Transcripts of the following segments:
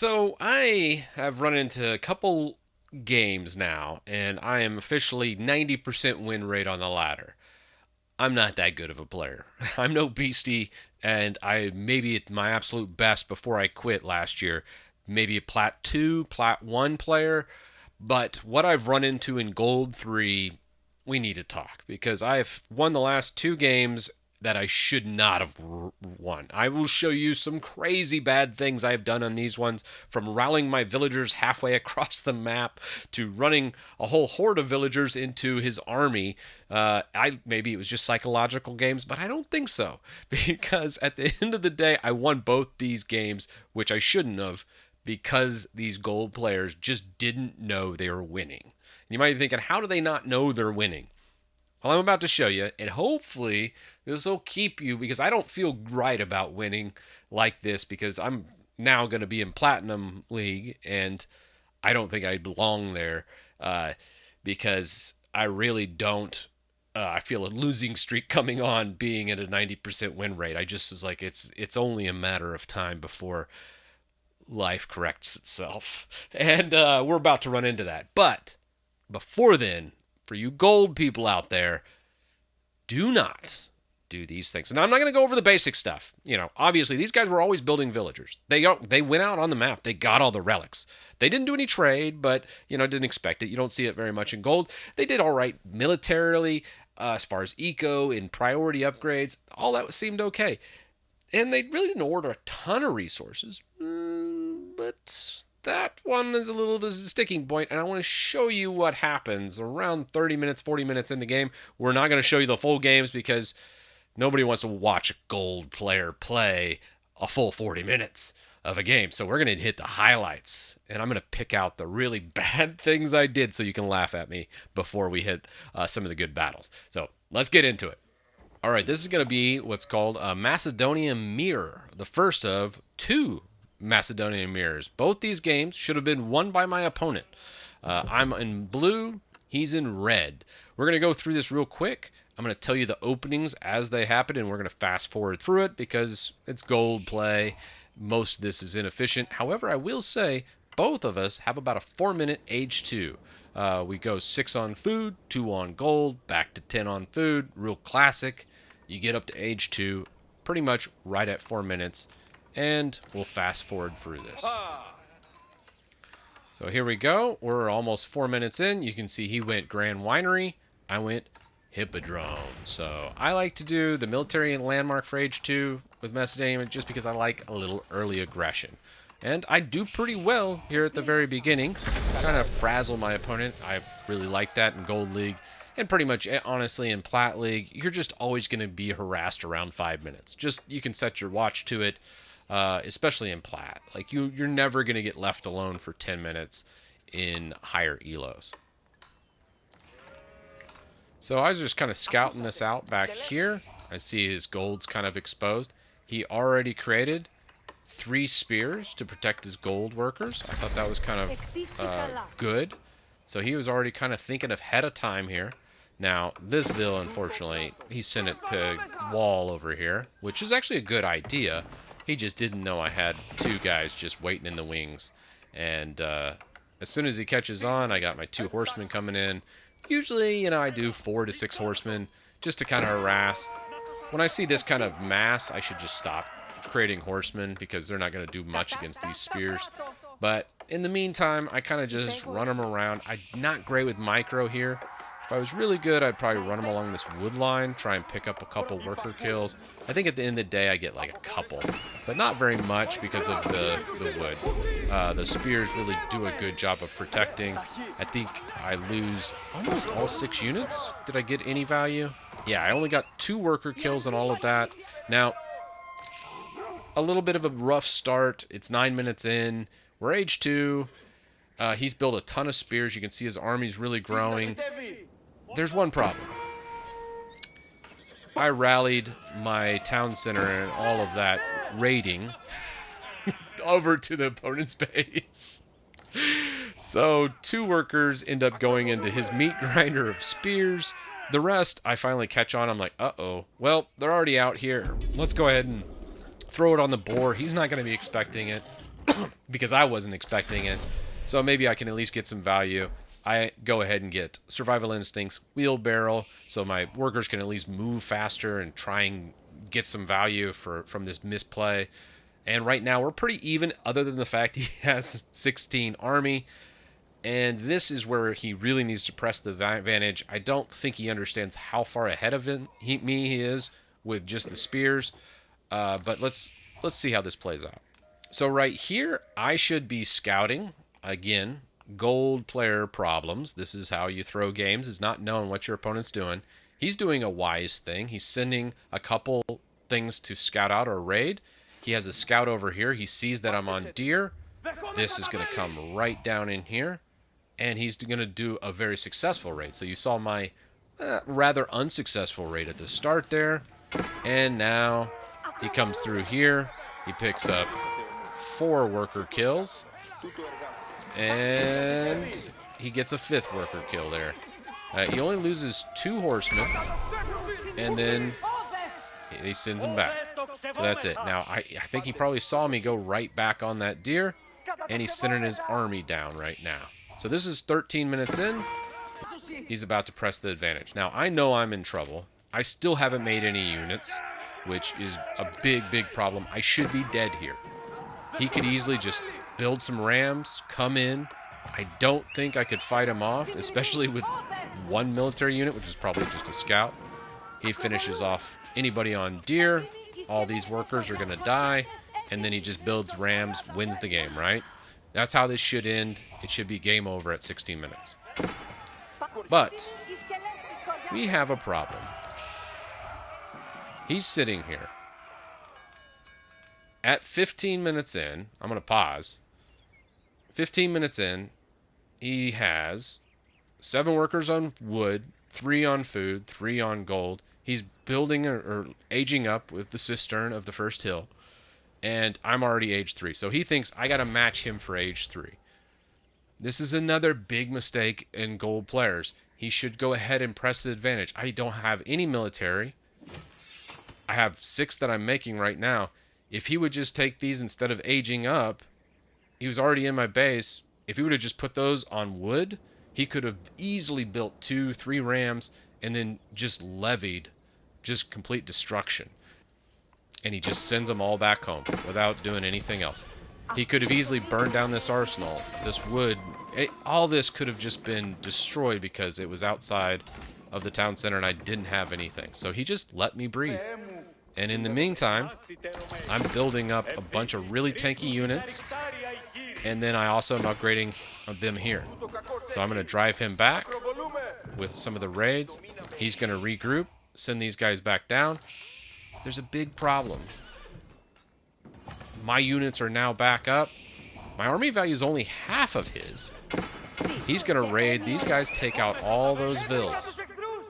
So I have run into a couple games now, and I am officially 90% win rate on the ladder. I'm not that good of a player. I'm no beastie, and I maybe at my absolute best before I quit last year, maybe a plat 2, plat 1 player. But what I've run into in gold 3, we need to talk because I've won the last two games that I should not have won. I will show you some crazy bad things I've done on these ones, from rallying my villagers halfway across the map to running a whole horde of villagers into his army. I maybe it was just psychological games, but I don't think so because at the end of the day, I won both these games, which I shouldn't have, because these gold players just didn't know they were winning. And you might be thinking, how do they not know they're winning? Well, I'm about to show you, and hopefully this will keep you, because I don't feel right about winning like this, because I'm now going to be in Platinum League, and I don't think I belong there, because I really don't. I feel a losing streak coming on being at a 90% win rate. I just was like, it's only a matter of time before life corrects itself. And we're about to run into that. But before then, for you gold people out there, do not do these things. And I'm not going to go over the basic stuff. You know, obviously these guys were always building villagers. They went out on the map. They got all the relics. They didn't do any trade, but didn't expect it. You don't see it very much in gold. They did all right militarily, as far as eco and priority upgrades. All that seemed okay. And they really didn't order a ton of resources. But that one is a little of a sticking point, and I want to show you what happens around 30 minutes, 40 minutes in the game. We're not going to show you the full games because nobody wants to watch a gold player play a full 40 minutes of a game. So we're going to hit the highlights, and I'm going to pick out the really bad things I did so you can laugh at me before we hit some of the good battles. So let's get into it. All right, this is going to be what's called a Macedonian Mirror, the first of two Macedonian Mirrors. Both these games should have been won by my opponent. I'm in blue, he's in red. We're going to go through this real quick. I'm going to tell you the openings as they happen, and we're going to fast forward through it because it's gold play. Most of this is inefficient. However, I will say both of us have about a 4-minute age 2. We go 6 on food, 2 on gold, back to 10 on food. Real classic. You get up to age 2 pretty much right at 4 minutes, and we'll fast forward through this. So here we go. We're almost 4 minutes in. You can see he went Grand Winery. I went Hippodrome. So I like to do the military and landmark for age 2 with Macedonia just because I like a little early aggression. And I do pretty well here at the very beginning. Kind of frazzle my opponent. I really like that in Gold League. And pretty much, honestly, in Plat League, you're just always going to be harassed around 5 minutes. Just, you can set your watch to it, especially in Plat. Like, you're never going to get left alone for 10 minutes in higher elos. So I was just kind of scouting this out back here. I see his gold's kind of exposed. He already created 3 spears to protect his gold workers. I thought that was kind of good. So he was already kind of thinking ahead of time here. Now, this Vil, unfortunately, he sent it to wall over here, which is actually a good idea. He just didn't know I had 2 guys just waiting in the wings. And as soon as he catches on, I got my 2 horsemen coming in. Usually, I do 4 to 6 horsemen just to kind of harass. When I see this kind of mass, I should just stop creating horsemen because they're not going to do much against these spears. But in the meantime, I kind of just run them around. I'm not great with micro here. If I was really good, I'd probably run them along this wood line, try and pick up a couple worker kills. I think at the end of the day, I get like a couple, but not very much because of the wood. The spears really do a good job of protecting. I think I lose almost all 6 units. Did I get any value? Yeah, I only got 2 worker kills and all of that. Now, a little bit of a rough start. It's 9 minutes in. We're age 2. He's built a ton of spears. You can see his army's really growing. There's one problem. I rallied my town center and all of that raiding over to the opponent's base. So 2 workers end up going into his meat grinder of spears. The rest, I finally catch on. I'm like, uh-oh. Well, they're already out here. Let's go ahead and throw it on the boar. He's not going to be expecting it. because I wasn't expecting it. So maybe I can at least get some value. I go ahead and get Survival Instincts, Wheelbarrow, so my workers can at least move faster and try and get some value from this misplay. And right now we're pretty even, other than the fact he has 16 army. And this is where he really needs to press the advantage. I don't think he understands how far ahead of me he is with just the spears. But let's see how this plays out. So right here, I should be scouting. Again, gold player problems. This is how you throw games, is not knowing what your opponent's doing. He's doing a wise thing. He's sending a couple things to scout out or raid. He has a scout over here. He sees that I'm on deer. This is going to come right down in here. And he's going to do a very successful raid. So you saw my rather unsuccessful raid at the start there. And now he comes through here. He picks up 4 worker kills. And he gets a 5th worker kill there. He only loses 2 horsemen. And then he sends them back. So that's it. Now, I think he probably saw me go right back on that deer. And he's sending his army down right now. So this is 13 minutes in. He's about to press the advantage. Now, I know I'm in trouble. I still haven't made any units, which is a big, big problem. I should be dead here. He could easily just build some rams, come in. I don't think I could fight him off, especially with 1 military unit, which is probably just a scout. He finishes off anybody on deer. All these workers are going to die. And then he just builds rams, wins the game, right? That's how this should end. It should be game over at 16 minutes. But we have a problem. He's sitting here. At 15 minutes in, I'm going to pause. 15 minutes in, he has 7 workers on wood, 3 on food, 3 on gold. He's building or aging up with the cistern of the first hill. And I'm already age 3. So he thinks I got to match him for age 3. This is another big mistake in gold players. He should go ahead and press the advantage. I don't have any military. I have 6 that I'm making right now. If he would just take these instead of aging up, he was already in my base. If he would have just put those on wood, he could have easily built 2, 3 rams and then just levied just complete destruction. And he just sends them all back home without doing anything else. He could have easily burned down this arsenal, this wood. All this could have just been destroyed because it was outside of the town center and I didn't have anything. So he just let me breathe. And in the meantime, I'm building up a bunch of really tanky units. And then I also am upgrading them here. So I'm going to drive him back with some of the raids. He's going to regroup, send these guys back down. There's a big problem. My units are now back up. My army value is only half of his. He's going to raid. These guys take out all those vills.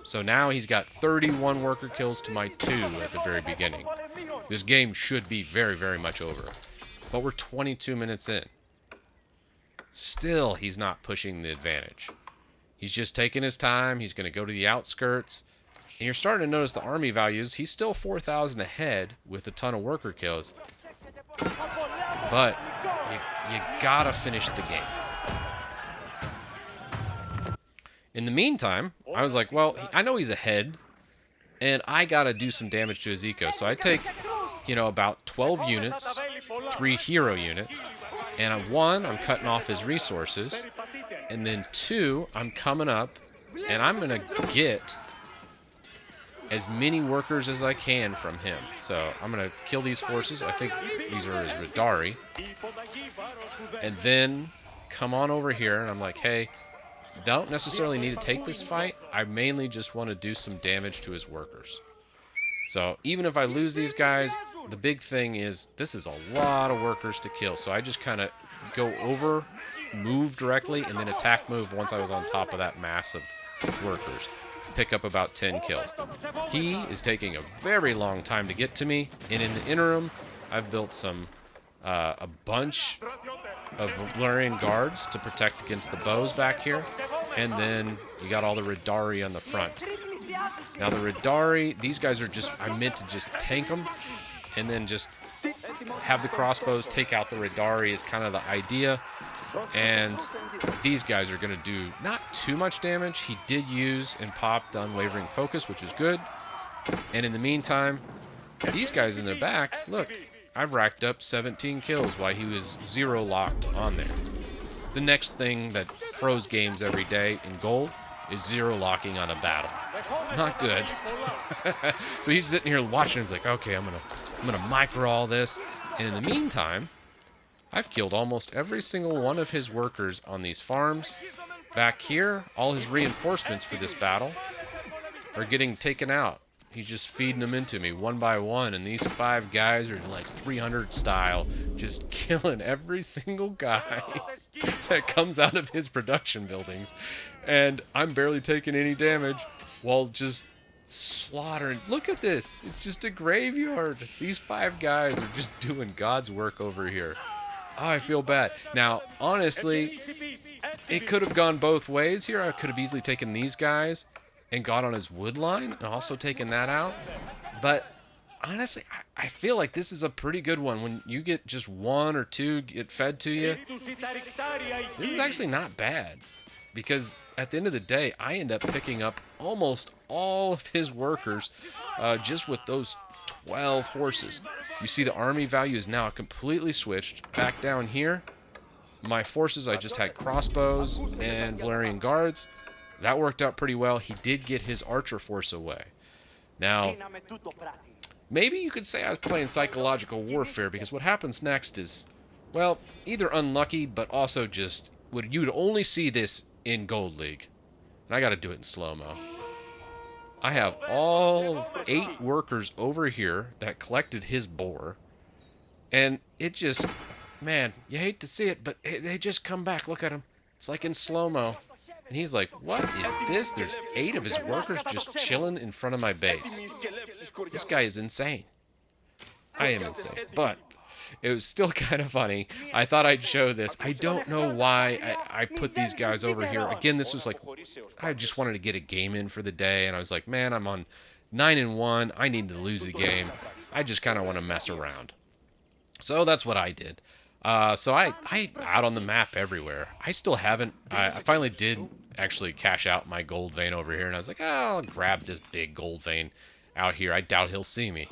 So now he's got 31 worker kills to my 2 at the very beginning. This game should be very, very much over. But we're 22 minutes in. Still, he's not pushing the advantage. He's just taking his time. He's going to go to the outskirts. And you're starting to notice the army values. He's still 4,000 ahead with a ton of worker kills. But you gotta finish the game. In the meantime, I was like, well, I know he's ahead, and I gotta do some damage to his eco. So I take, about 12 units, 3 hero units, and 1, I'm cutting off his resources, and then 2, I'm coming up, and I'm gonna get as many workers as I can from him. So I'm going to kill these horses. I think these are his Radari. And then come on over here, and I'm like, hey, don't necessarily need to take this fight. I mainly just want to do some damage to his workers. So even if I lose these guys, the big thing is this is a lot of workers to kill. So I just kind of go over, move directly, and then attack move once I was on top of that mass of workers. Pick up about 10 kills. He is taking a very long time to get to me, and in the interim, I've built some a bunch of Valerian guards to protect against the bows back here, and then you got all the Radari on the front. Now the Radari, these guys are just, I meant to just tank them, and then just have the crossbows take out the Radari is kind of the idea. And these guys are going to do not too much damage. He did use and pop the Unwavering Focus, which is good. And in the meantime, these guys in the back, look, I've racked up 17 kills while he was 0 locked on there. The next thing that throws games every day in gold is 0 locking on a battle. Not good. So he's sitting here watching. He's like, okay, I'm gonna micro all this. And in the meantime, I've killed almost every single one of his workers on these farms. Back here, all his reinforcements for this battle are getting taken out. He's just feeding them into me one by one, and these 5 guys are like 300 style, just killing every single guy that comes out of his production buildings. And I'm barely taking any damage while just slaughtering. Look at this. It's just a graveyard. These 5 guys are just doing God's work over here. Oh, I feel bad. Now, honestly, it could have gone both ways here. I could have easily taken these guys and got on his wood line and also taken that out. But honestly, I feel like this is a pretty good one. When you get just 1 or 2 get fed to you, this is actually not bad. Because at the end of the day, I end up picking up almost all of his workers just with those 12 horses. You see the army value is now completely switched. Back down here, my forces, I just had crossbows and Valerian guards. That worked out pretty well. He did get his archer force away. Now, maybe you could say I was playing psychological warfare, because what happens next is, well, either unlucky, but also just, you'd only see this in Gold League. And I got to do it in slow-mo. I have all 8 workers over here that collected his boar. And it just, man, you hate to see it, but they just come back. Look at him. It's like in slow-mo. And he's like, what is this? There's 8 of his workers just chilling in front of my base. This guy is insane. I am insane. But it was still kind of funny. I thought I'd show this. I don't know why I put these guys over here. Again, this was like, I just wanted to get a game in for the day. And I was like, man, I'm on 9-1. I need to lose a game. I just kind of want to mess around. So that's what I did. So I out on the map everywhere. I still haven't. I finally did actually cash out my gold vein over here, and I was like, oh, I'll grab this big gold vein out here. I doubt he'll see me.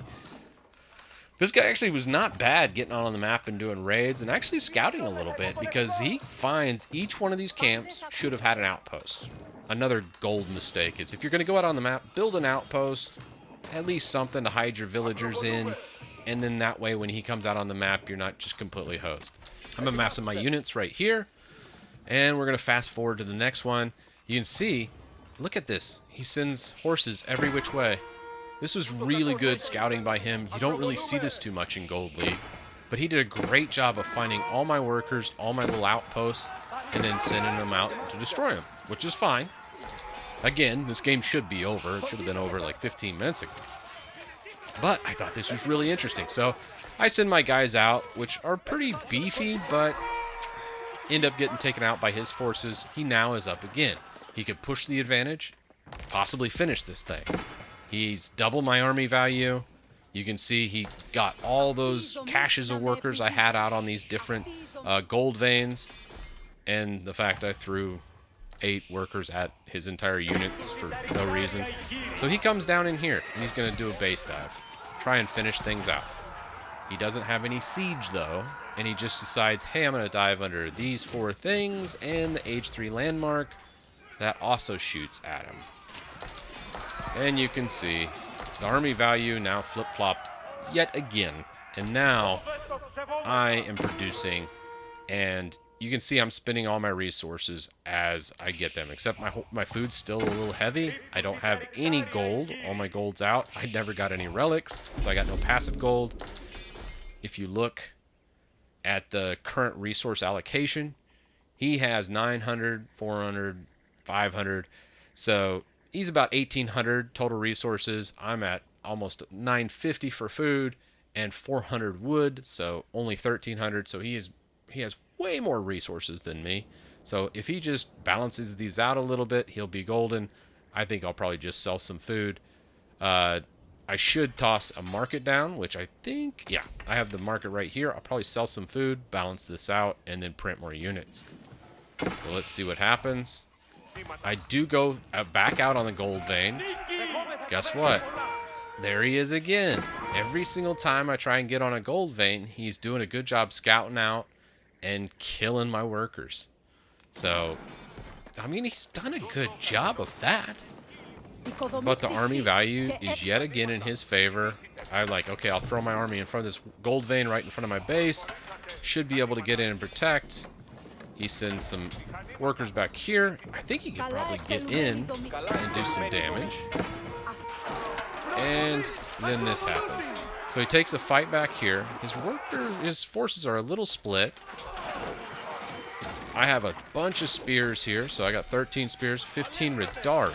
This guy actually was not bad getting on the map and doing raids and actually scouting a little bit, because he finds each one of these camps should have had an outpost. Another gold mistake is if you're going to go out on the map, build an outpost, at least something to hide your villagers in. And then that way, when he comes out on the map, you're not just completely hosed. I'm amassing my units right here. And we're going to fast forward to the next one. You can see, look at this. He sends horses every which way. This was really good scouting by him. You don't really see this too much in Gold League. But he did a great job of finding all my workers, all my little outposts, and then sending them out to destroy them, which is fine. Again, this game should be over. It should have been over like 15 minutes ago. But I thought this was really interesting. So I send my guys out, which are pretty beefy, but end up getting taken out by his forces. He now is up again. He could push the advantage, possibly finish this thing. He's double my army value. You can see he got all those caches of workers I had out on these different gold veins. And the fact I threw 8 workers at his entire units for no reason. So he comes down in here, and he's going to do a base dive. Try and finish things out. He doesn't have any siege, though, and he just decides, hey, I'm going to dive under these 4 things and the H3 landmark. That also shoots at him. And you can see the army value now flip-flopped yet again. And now I am producing, and you can see I'm spending all my resources as I get them, except my food's still a little heavy. I don't have any gold. All my gold's out. I never got any relics, so I got no passive gold. If you look at the current resource allocation, he has 900, 400, 500. So he's about 1,800 total resources. I'm at almost 950 for food and 400 wood, so only 1,300. So he has way more resources than me. So if he just balances these out a little bit, he'll be golden. I think I'll probably just sell some food. I should toss a market down, which I think, yeah, I have the market right here. I'll probably sell some food, balance this out, and then print more units. So let's see what happens. I do go back out on the gold vein. Guess what? There he is again. Every single time I try and get on a gold vein, he's doing a good job scouting out and killing my workers. So, I mean, he's done a good job of that. But the army value is yet again in his favor. I'm like, okay, I'll throw my army in front of this gold vein right in front of my base. Should be able to get in and protect. He sends some workers back here. I think he could probably get in and do some damage. And then this happens. So he takes a fight back here. His forces are a little split. I have a bunch of spears here, so I got 13 spears, 15 Ridari.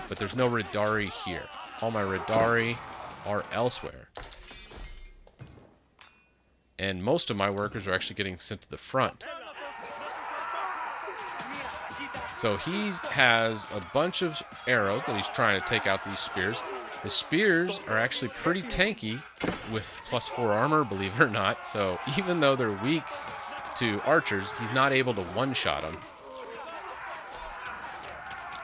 But there's no Ridari here. All my Ridari are elsewhere. And most of my workers are actually getting sent to the front. So he has a bunch of arrows that he's trying to take out these spears. The spears are actually pretty tanky with +4 armor, believe it or not. So even though they're weak to archers, he's not able to one-shot them.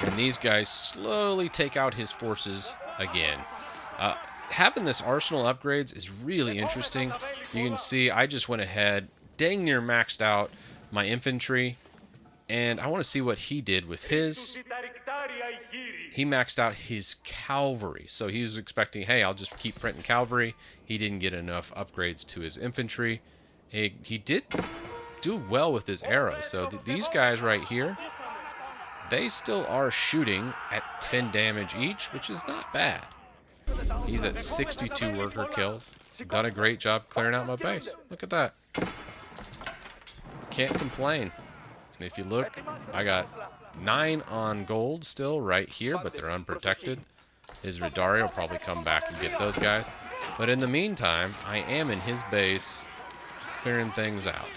And these guys slowly take out his forces again. Having this arsenal upgrades is really interesting. You can see I just went ahead, dang near maxed out my infantry. And I want to see what he did with his. He maxed out his cavalry. So he was expecting, hey, I'll just keep printing cavalry. He didn't get enough upgrades to his infantry. He did do well with his arrows. So these guys right here, they still are shooting at 10 damage each, which is not bad. He's at 62 worker kills. Done a great job clearing out my base. Look at that. Can't complain. And if you look, I got 9 on gold still right here, but they're unprotected. His Ridari will probably come back and get those guys. But in the meantime, I am in his base clearing things out.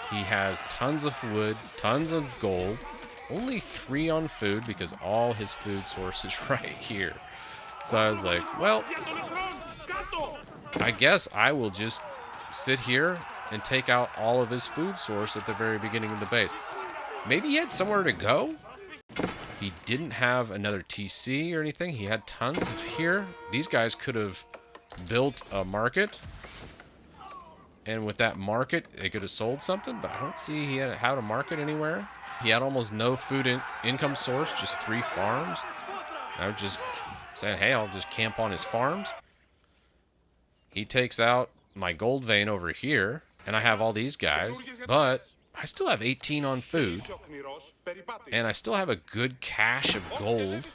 He has tons of wood, tons of gold, only 3 on food because all his food source is right here. So I was like, well, I guess I will just sit here and take out all of his food source at the very beginning of the base. Maybe he had somewhere to go. He didn't have another TC or anything. He had tons of here. These guys could have built a market. And with that market, they could have sold something. But I don't see he had how to market anywhere. He had almost no food income source, just 3 farms. I was just saying, hey, I'll just camp on his farms. He takes out my gold vein over here. And I have all these guys. But I still have 18 on food, and I still have a good cache of gold,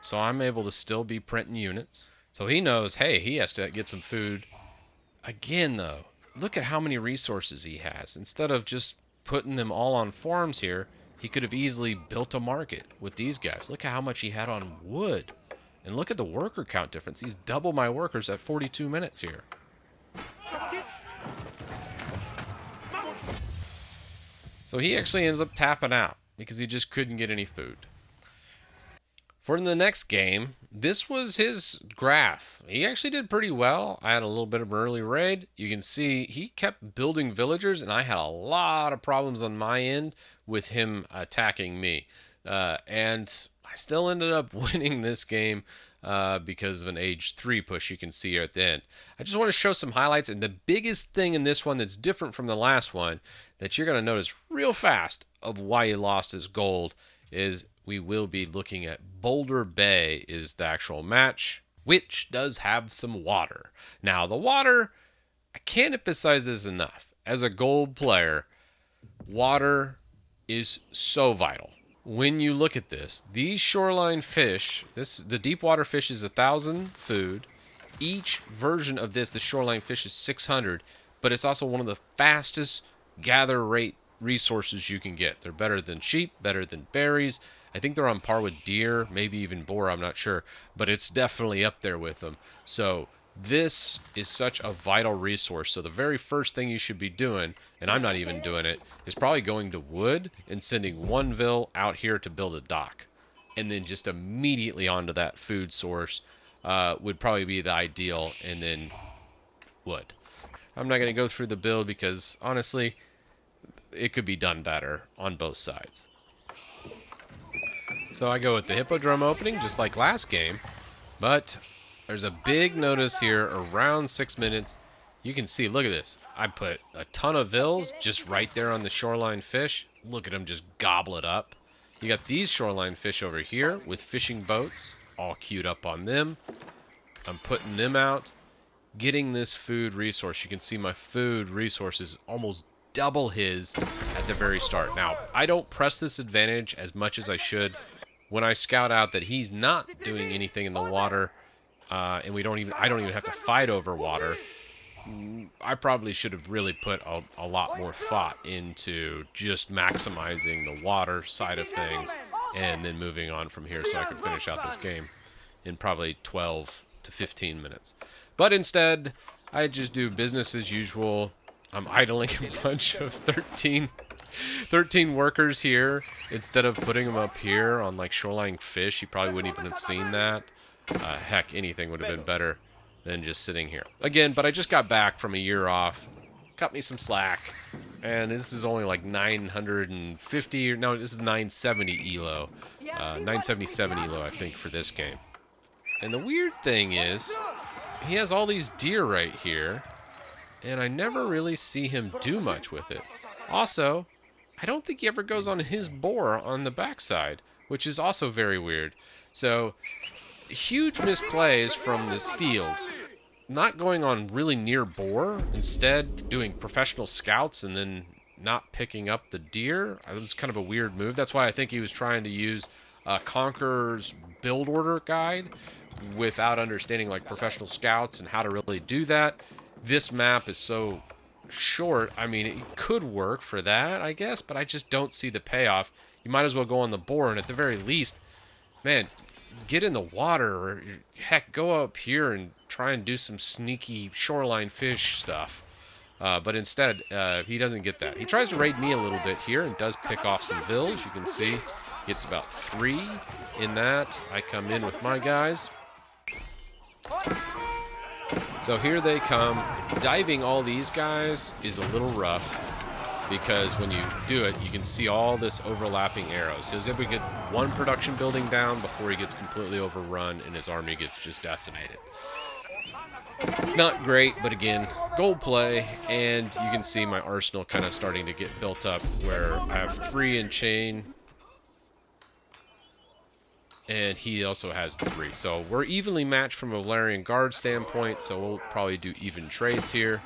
so I'm able to still be printing units. So he knows, hey, he has to get some food. Again, though, look at how many resources he has. Instead of just putting them all on farms here, he could have easily built a market with these guys. Look at how much he had on wood. And look at the worker count difference. He's double my workers at 42 minutes here. So he actually ends up tapping out because he just couldn't get any food. For the next game, this was his graph. He actually did pretty well. I had a little bit of an early raid. You can see he kept building villagers, and I had a lot of problems on my end with him attacking me. And I still ended up winning this game because of an age 3 push you can see here at the end. I just want to show some highlights, and the biggest thing in this one that's different from the last one that you're going to notice real fast of why he lost his gold is we will be looking at Boulder Bay is the actual match, which does have some water. Now, the water, I can't emphasize this enough. As a gold player, water is so vital. When you look at this, these shoreline fish, the deep water fish is 1,000 food. Each version of this, the shoreline fish, is 600, but it's also one of the fastest gather rate resources you can get. They're better than sheep, better than berries. I think they're on par with deer, maybe even boar, I'm not sure, but it's definitely up there with them. So this is such a vital resource. So the very first thing you should be doing, and I'm not even doing it, is probably going to wood and sending one vill out here to build a dock. And then just immediately onto that food source. would probably be the ideal, and then wood. I'm not going to go through the build because, honestly, it could be done better on both sides. So I go with the Hippodrome opening, just like last game, but there's a big notice here around 6 minutes. You can see, look at this. I put a ton of vills just right there on the shoreline fish. Look at them just gobble it up. You got these shoreline fish over here with fishing boats all queued up on them. I'm putting them out, getting this food resource. You can see my food resources almost double his at the very start. Now, I don't press this advantage as much as I should when I scout out that he's not doing anything in the water, and I don't even have to fight over water. I probably should have really put a lot more thought into just maximizing the water side of things and then moving on from here so I could finish out this game in probably 12 to 15 minutes. But instead, I just do business as usual. I'm idling a bunch of 13 workers here instead of putting them up here on like shoreline fish. You probably wouldn't even have seen that. Heck, anything would have been better than just sitting here. Again, but I just got back from a year off. Cut me some slack. And this is only like 950, or no, this is 970 elo. 977 elo, I think, for this game. And the weird thing is, he has all these deer right here, and I never really see him do much with it. Also, I don't think he ever goes on his boar on the backside, which is also very weird. So, huge misplays from this field. Not going on really near boar, instead doing professional scouts and then not picking up the deer. It was kind of a weird move. That's why I think he was trying to use Conqueror's build order guide without understanding like professional scouts and how to really do that. This map is so short. I mean, it could work for that, I guess, but I just don't see the payoff. You might as well go on the boar, and at the very least, man, get in the water, or heck, go up here and try and do some sneaky shoreline fish stuff. But instead, he doesn't get that. He tries to raid me a little bit here and does pick off some vills. You can see gets about 3 in that. I come in with my guys. So here they come. Diving all these guys is a little rough because when you do it, you can see all this overlapping arrows. He's able to get one production building down before he gets completely overrun and his army gets just decimated. Not great, but again, gold play, and you can see my arsenal kind of starting to get built up where I have 3 in chain, and he also has 3. So we're evenly matched from a Valerian Guard standpoint, so we'll probably do even trades here,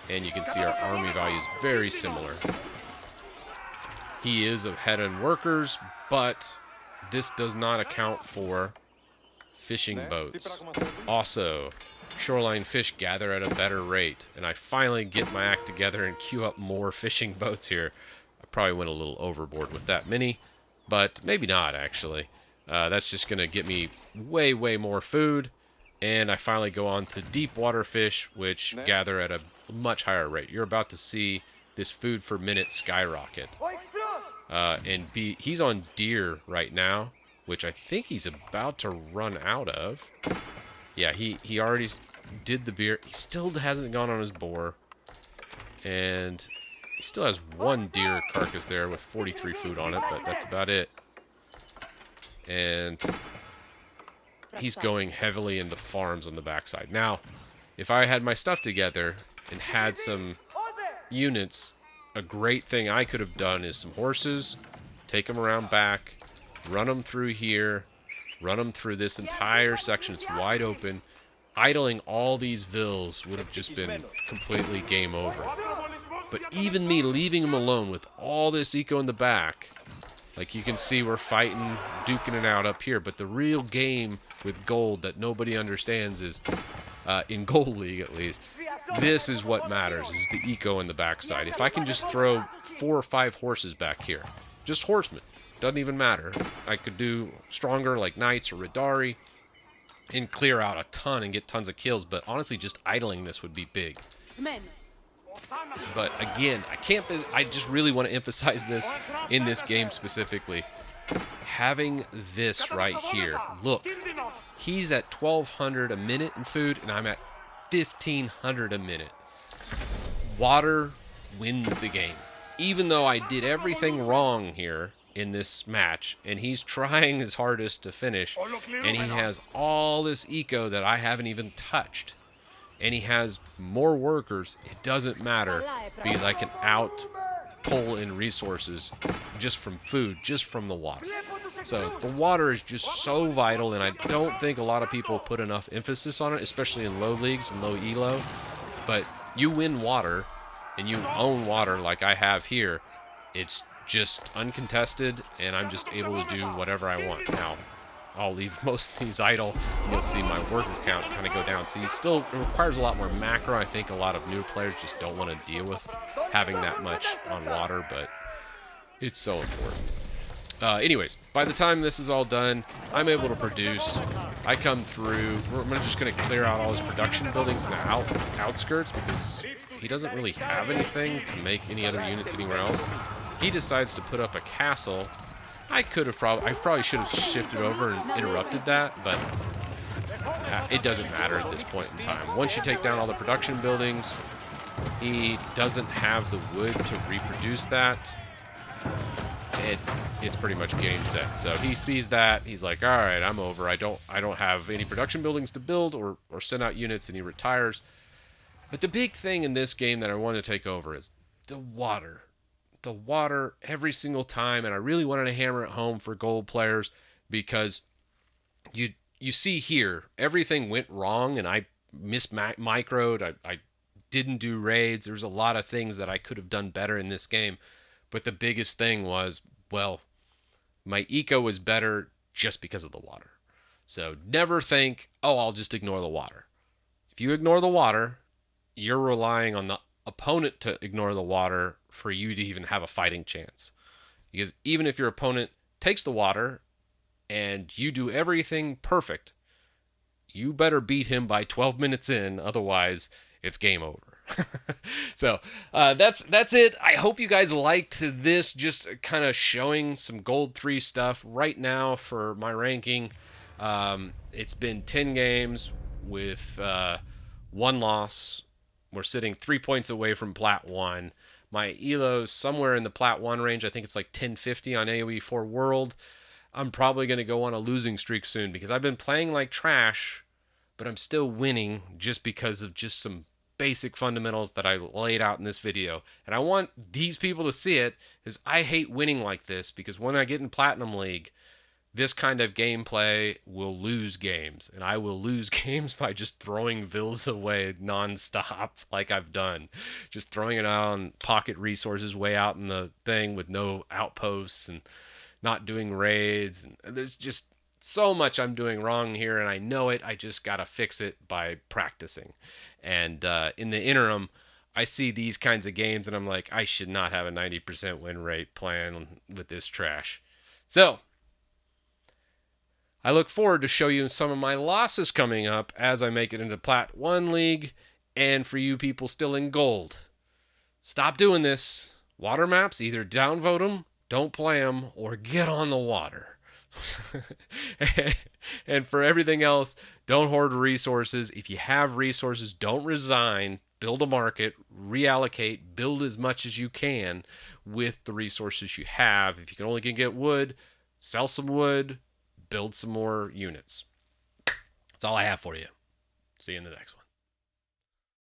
and you can see our army value is very similar. He is ahead in workers, but this does not account for fishing boats. Also, shoreline fish gather at a better rate, and I finally get my act together and queue up more fishing boats here. I probably went a little overboard with that many, but maybe not actually. That's just going to get me way, way more food, and I finally go on to deep water fish, which gather at a much higher rate. You're about to see this food per minute skyrocket. He's on deer right now, which I think he's about to run out of. Yeah, he already did the beer. He still hasn't gone on his boar. And he still has 1 deer carcass there with 43 food on it, but that's about it. And he's going heavily into farms on the backside. Now, if I had my stuff together and had some units, a great thing I could have done is some horses, take them around back, run them through here, run them through this entire section. It's wide open. Idling all these vills would have just been completely game over. But even me leaving them alone with all this eco in the back, like you can see we're fighting, duking it out up here. But the real game with gold that nobody understands is, in Gold League at least, this is what matters, is the eco in the backside. If I can just throw 4 or 5 horses back here, just horsemen, doesn't even matter. I could do stronger like knights or Radari and clear out a ton and get tons of kills, but honestly just idling this would be big. But again, I just really want to emphasize this in this game specifically. Having this right here, look, He's at 1,200 a minute in food, and I'm at 1,500 a minute. Water wins the game. Even though I did everything wrong here in this match, and he's trying his hardest to finish, and he has all this eco that I haven't even touched, and he has more workers, it doesn't matter, because I can out pull in resources just from food, just from the water. So the water is just so vital, and I don't think a lot of people put enough emphasis on it, especially in low leagues and low elo. But you win water, and you own water like I have here. It's just uncontested, and I'm just able to do whatever I want. Now, I'll leave most of these idle, and you'll see my worker count kind of go down. So it requires a lot more macro. I think a lot of new players just don't want to deal with having that much on water, but it's so important. Anyways, by the time this is all done, I'm able to produce. I come through. I'm just going to clear out all his production buildings in the outskirts because he doesn't really have anything to make any other units anywhere else. He decides to put up a castle. I probably should have shifted over and interrupted that, but it doesn't matter at this point in time. Once you take down all the production buildings, he doesn't have the wood to reproduce that. It's pretty much game set. So he sees that, he's like, all right, I'm over. I don't have any production buildings to build or send out units, and he retires. But the big thing in this game that I want to take over is the water. The water every single time, and I really wanted to hammer it home for gold players because you see here, everything went wrong, and I mismicroed. I didn't do raids. There's a lot of things that I could have done better in this game. But the biggest thing was, well, my eco was better just because of the water. So never think, oh, I'll just ignore the water. If you ignore the water, you're relying on the opponent to ignore the water for you to even have a fighting chance. Because even if your opponent takes the water and you do everything perfect, you better beat him by 12 minutes in, otherwise it's game over. So that's it. I hope you guys liked this, just kind of showing some gold 3 stuff right now for my ranking. It's been 10 games with 1 loss. We're sitting 3 points away from Plat 1. My elo's somewhere in the Plat 1 range. I think it's like 1050 on AoE 4 World. I'm probably going to go on a losing streak soon because I've been playing like trash, but I'm still winning just because of just some basic fundamentals that I laid out in this video. And I want these people to see it, because I hate winning like this, because when I get in Platinum League, this kind of gameplay will lose games, and I will lose games by just throwing vills away non-stop like I've done. Just throwing it out on pocket resources way out in the thing with no outposts and not doing raids. And there's just so much I'm doing wrong here, and I know it. I just gotta fix it by practicing. And in the interim, I see these kinds of games, and I'm like, I should not have a 90% win rate plan with this trash. So I look forward to show you some of my losses coming up as I make it into Plat 1 League. And for you people still in gold, stop doing this. Water maps, either downvote them, don't play them, or get on the water. And for everything else, don't hoard resources. If you have resources, don't resign. Build a market, reallocate, build as much as you can with the resources you have. If you can only get wood, sell some wood, build some more units. That's all I have for you. See you in the next one.